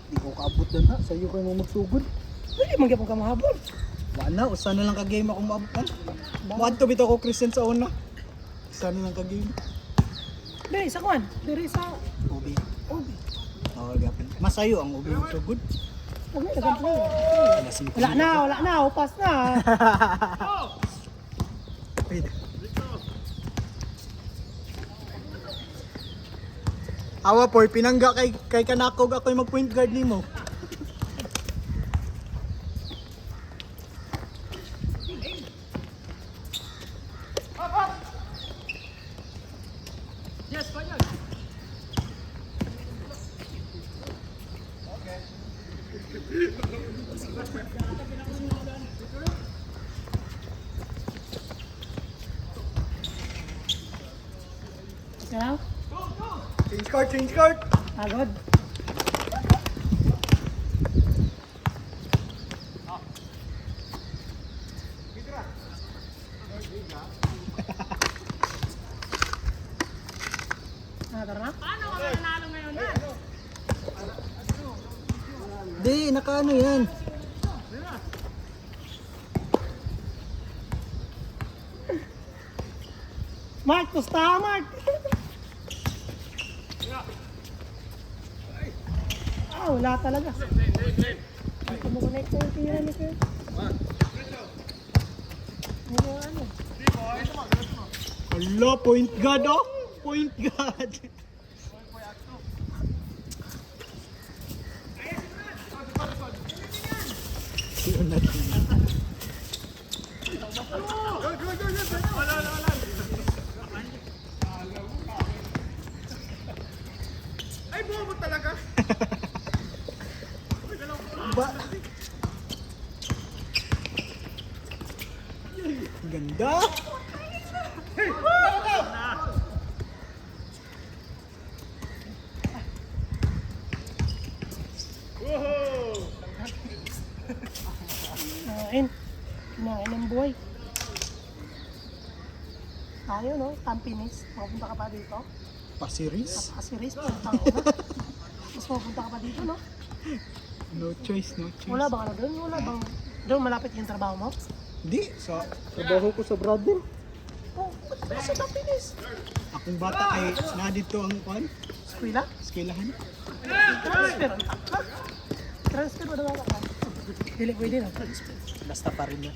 Di ko kaabot na na. Sa'yo kayo mo magsugod. Pwede magyapon ka mahabol. Wala na. Usa na lang ka-game akong maabutan. Muad to bitaw ko Christian sa una. Usa na lang ka-game. Diri sa kuan. Diri sa Ubi. Obi. Oo, gapin. Masayo ang ubi magsugod. Huwag na dagang play. Wala Wala na. Upas na. Pwede. Awa po, pinangga kay kanakog ako yung mag-point guard nimo. Kaya? Change card. Agad. Tara na? Paano ka nanalo ngayon na? Di, nakaano yan. Mark, pusta Mark! Ah, wala talaga. Ay, kumukonect na yung tira ni Kurt. Ano? Hello, point guard oh. Point guard. Yun na din. Ay, bobo talaga. Ba? Ganda. Kinain ng buhay. Tayo no, Tampines. Mapunta ka pa dito. Pa-series? Napaka-series. Pumunta ka na. Mas mapunta ka pa dito no? No choice, no choice. Wala bang ano doon? Wala bang doon malapit yung trabaho mo? Di, sa trabaho ko sa Bradley. Oh, ba't ka sa Tampines? Akong bata kay na dito ang kuan, Eskwela? eskwelahan. Transfer. Ha? Transfer ba naman ka? Dili pwede na. Basta pa rin yun.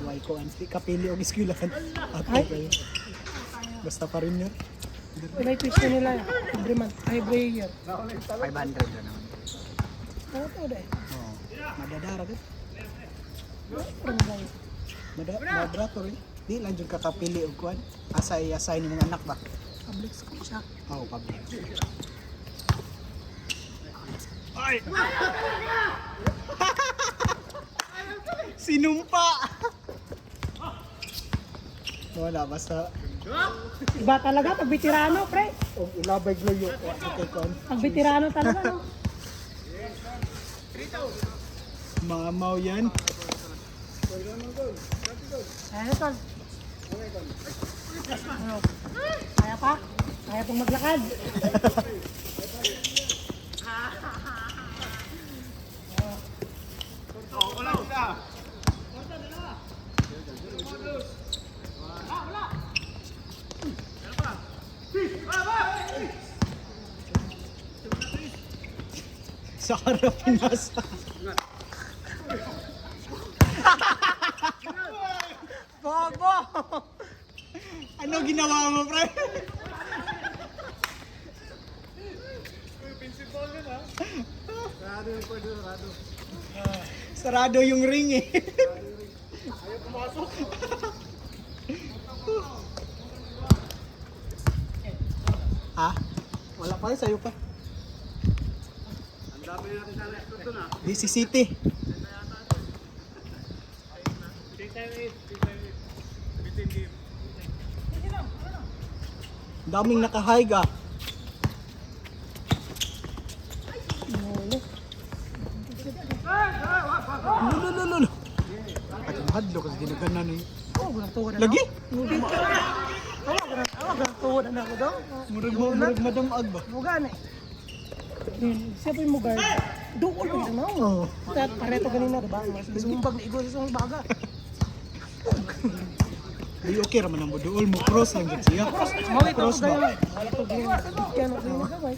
Why ko ang kapili og eskwelahan. Ako Ay. kayo. Basta pa rin yun. May tuition nila every month, every year. 500 na naman. Ano to dahil? Oo. Madadara ka. Parang lang. Madadara to rin. Di lang yung kakapili og kuan. Asay ni mga anak ba? Public school siya. Oo, public. Ay! Sinumpa! Wala, basta Iba talaga, pag veterano, pre. og ilabay glayo o kay kuan. Pag veterano talaga, no? Mga mau yan. Kaya na, tol. Ano? Kaya pa? Kaya pong maglakad. Sa harap pinasa. Bobo! Ano ginawa mo, pre? Sarado yung ring eh. Ayaw pumasok. Ha? Wala pa rin, sa'yo pa. Ang dami natin sana ito doon ah. DC City. Daming naka-high ah. Lulululul. At yung hadlo kasi ginaganan eh. Oh, ganang tuhod na. Lagi? Oh, ganang tuhod na ako daw. Murag madamag ba? Bugan eh. Siya po yung mo guard. Doon ko na Oo. Pareto kanina, diba? Mas sumbag na igo sa isang baga. Di okay raman ang buduol mo. Cross lang dyan siya. Mawit ako Cross ba? ganyan. Ito ganyan. Kaya nung ganyan gaway.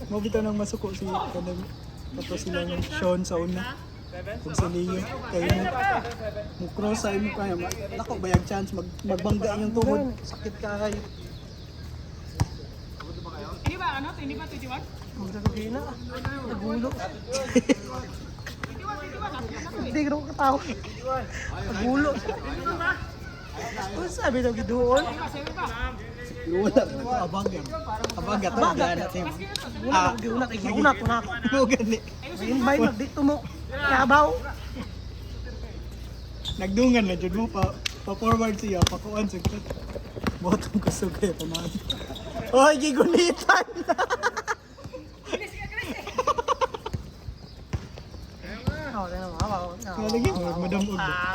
Mabita nang masuko si kanang tapos sila yung Sean sa una. Kung si Leo. Kayo mo cross sa imo kaya. Lako bayag chance magbangga yung tuhod. Sakit kayo. Hindi ba ano? Hindi ba 21? Magsasabihin na. Nagulo. Hindi ko katawa. Nagulo. Ano sabi daw giduol? Wala. Abanggan. Abanggan. Abanggan natin. Una kay una to na ako. Mo gani. Invite na dito mo. Kabaw. Nagdungan na jud mo pa forward siya pakuan sa kat. Botong ko sugay pa man. Oy, gigulitan. Oh, dahil mo hawa. Lagi madam og. Ah.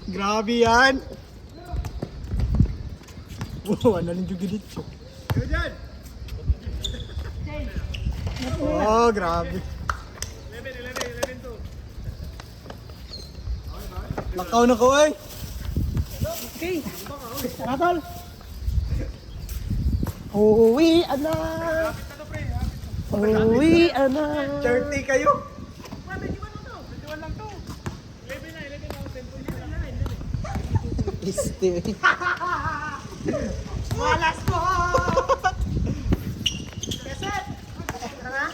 Grabe yan. Wow, ano lang juga dito. Oh, grabe. 11-2. Lakaw na ko eh. Okay. Ratol. Uwi na. Uwi na. 30 kayo. Este. Malas ko! Keset! Tara na.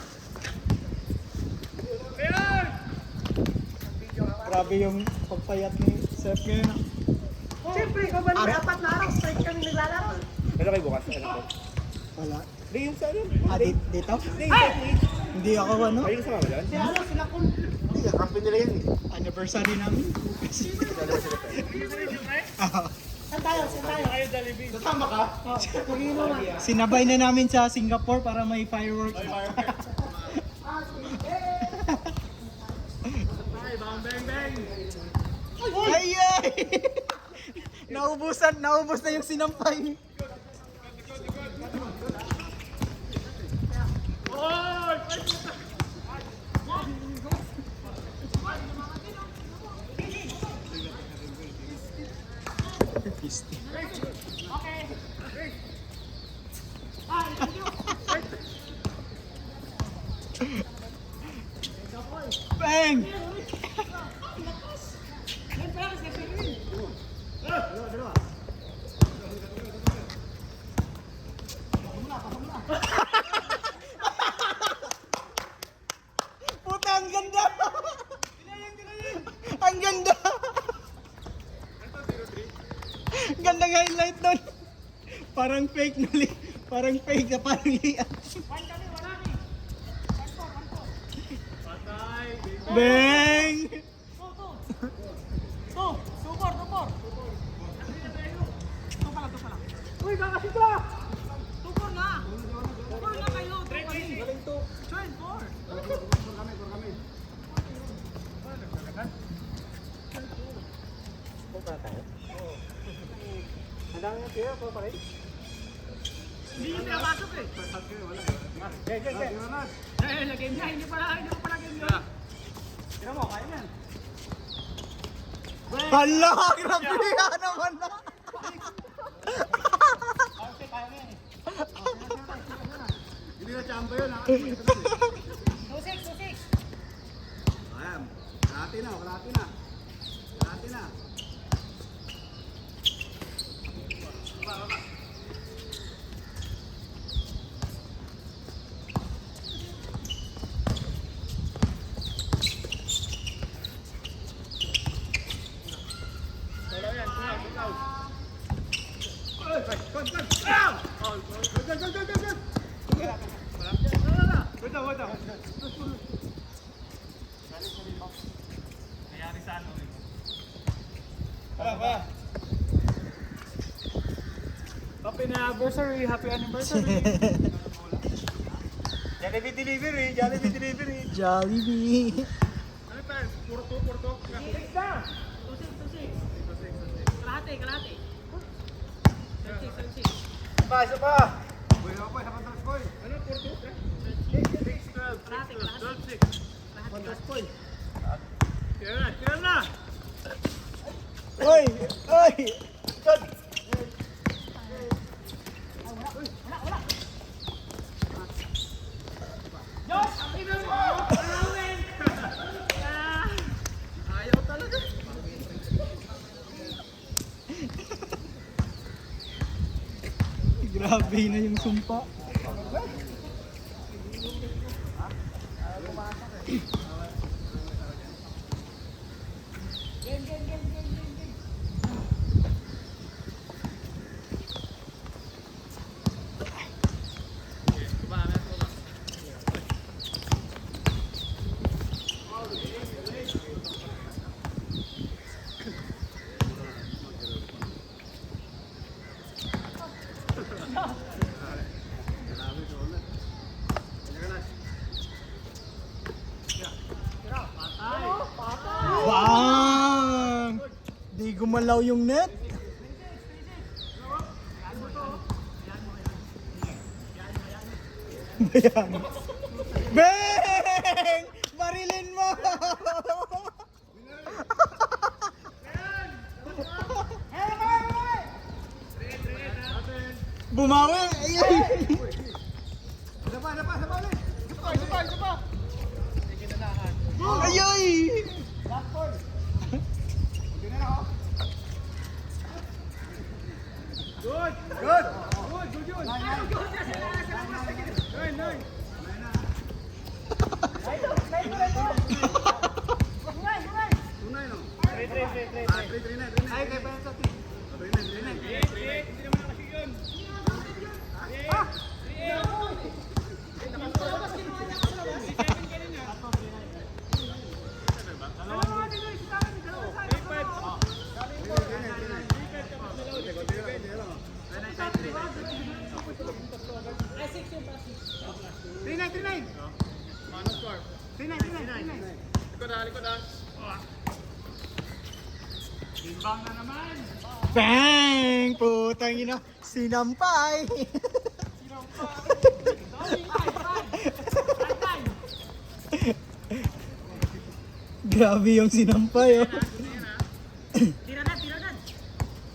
Grabe yung pagpayat ni Seth ngayon. Siyempre, ikaw ba naman apat na araw straight kami naglalaro? Ano kayo bukas? Ano ko? Wala. Hindi yung sa ano? Ah, dito? Hindi ako ano. Ay, yung sa mga dyan? Si ano, sila kun. Hindi, kakampi nila yan eh. Anniversary namin. Saan tayo? Saan tayo? Kasama ka? Pag-inom na. Sinabay na namin sa Singapore para may fireworks. Ay, ay! Naubos na yung sinampay. Piste. Bang! Puta, ang ganda! Ang ganda! Ganda ng highlight doon. Parang fake na parang fake na parang liat. Bang! Uy, kakasit ka! Tukor na! Tukor na kayo! Galing to! Join, 4! Hindi yung pinapasok eh. Eh, lagyan niya. Hindi ko pala game yun. Tira mo, kaya yan. Hala! Grabe ka naman na! Hindi na champa yun ha? 2-6. Ayan, kalati na. Kalati na. Happy anniversary, happy anniversary. Jollibee delivery. Jollibee! Ano pa? Puro to. 2-6. Kalahati. 6. Isa pa. Diyos, ang ina mo! Amen! Ayaw talaga. Grabe na yung sumpa. Bang! Di gumalaw yung net. Bayan. Bang! Barilin mo! Bumawi! Ayun! Isa pa ulit. Isa pa. Ayoy! Last ball. Hindi na ako. Good. Tunay no. 3-9. Ay, kaya pa yan sa team. 3-9. Bang! Putang ina, sinampay! Grabe yung sinampay, oh. Tira na!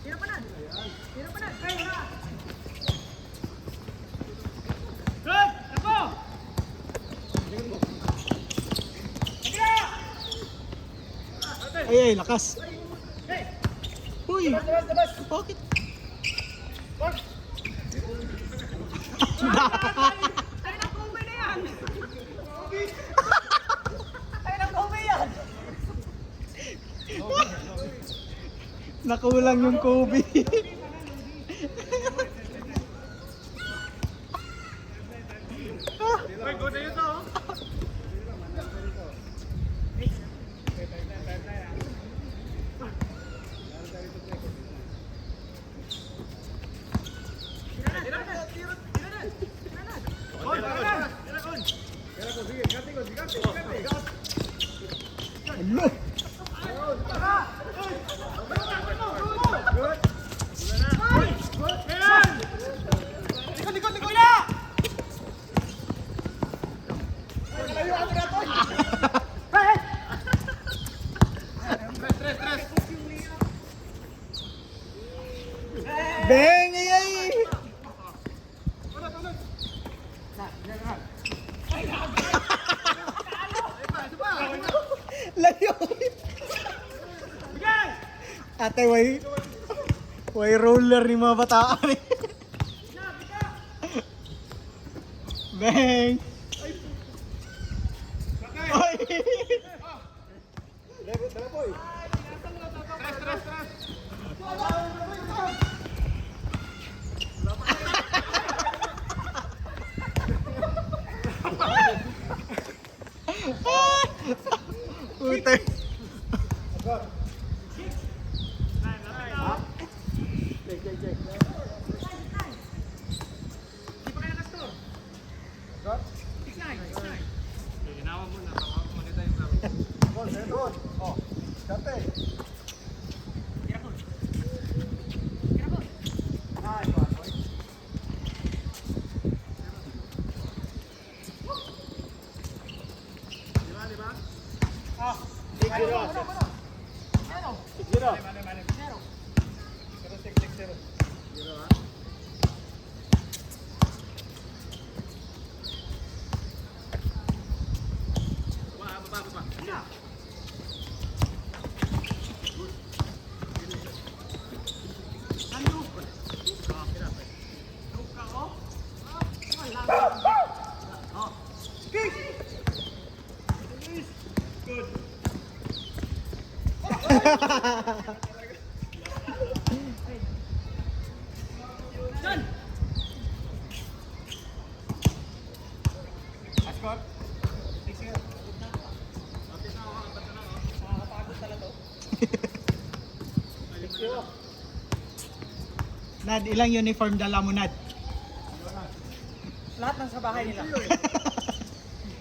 Tira pa na! Ay, wala! Good! Ako! Ay, lakas. Uy! Bakit? Ay, nakuha na yan! Ay, nakuha yan! Nakulang yung Kobe. Ano? Bang! Ay! Layo! Ate, way roller ni mga bataan eh. Bang! Ay! Putay. John! Ascot. Nakakapagod talaga to. Nad, ilang uniform dala mo, Nad? Lahat ng sa bahay nila.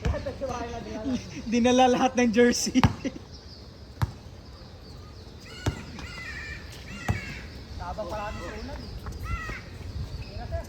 Lahat ng sa bahay nila. Dinala lahat ng jersey. Tabang parami sa ulan eh. Tira, sir.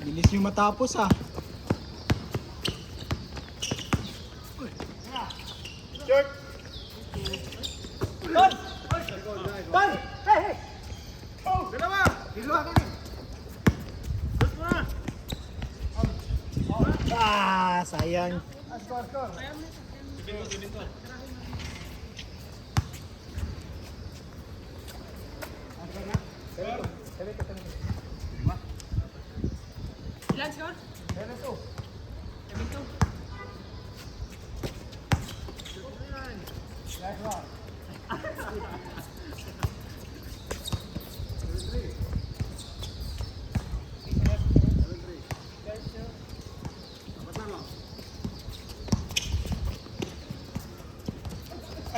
Bilis nyo matapos ah. Don! Don! Hey, hey! Dalawa! Ah, sayang. Ilan score? 7-2.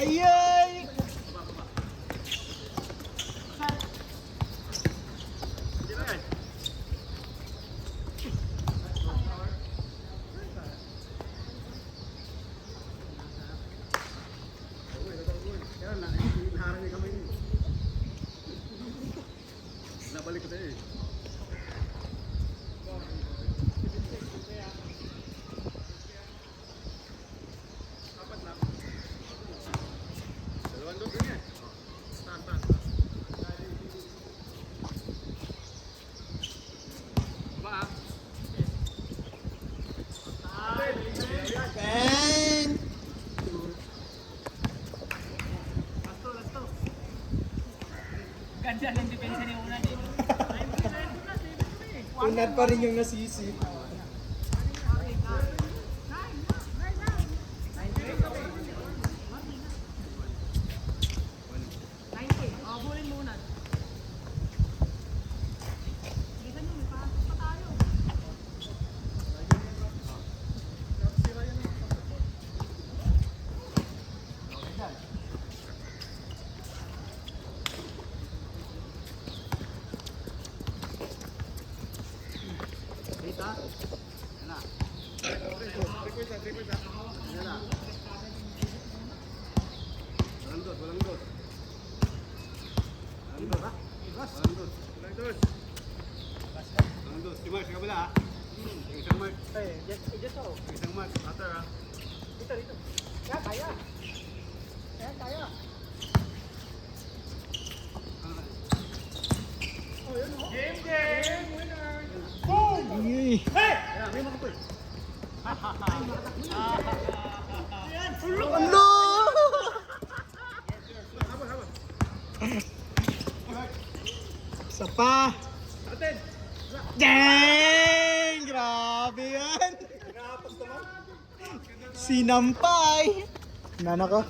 Ayay! Nabalik ko tayo eh. Dalawang doon yan. Ba? Bang! Ganda ng depensa ni Unan eh. Unad pa rin yung nasisi. Bulin mo Unan. Bilisan nyo, may pasok pa tayo. Walang dos. Walang dos. Walang dos. Si Mark, sa kabila ha. Isang Mark. Just ako. Isang Mark. After ha. Dito, dito. Kaya. Kaya. Game winner! Ayay! Ayan, may mga po eh. Ano? Isa pa! Aten! Dang! Grabe yan! Sinampay! Nana ko?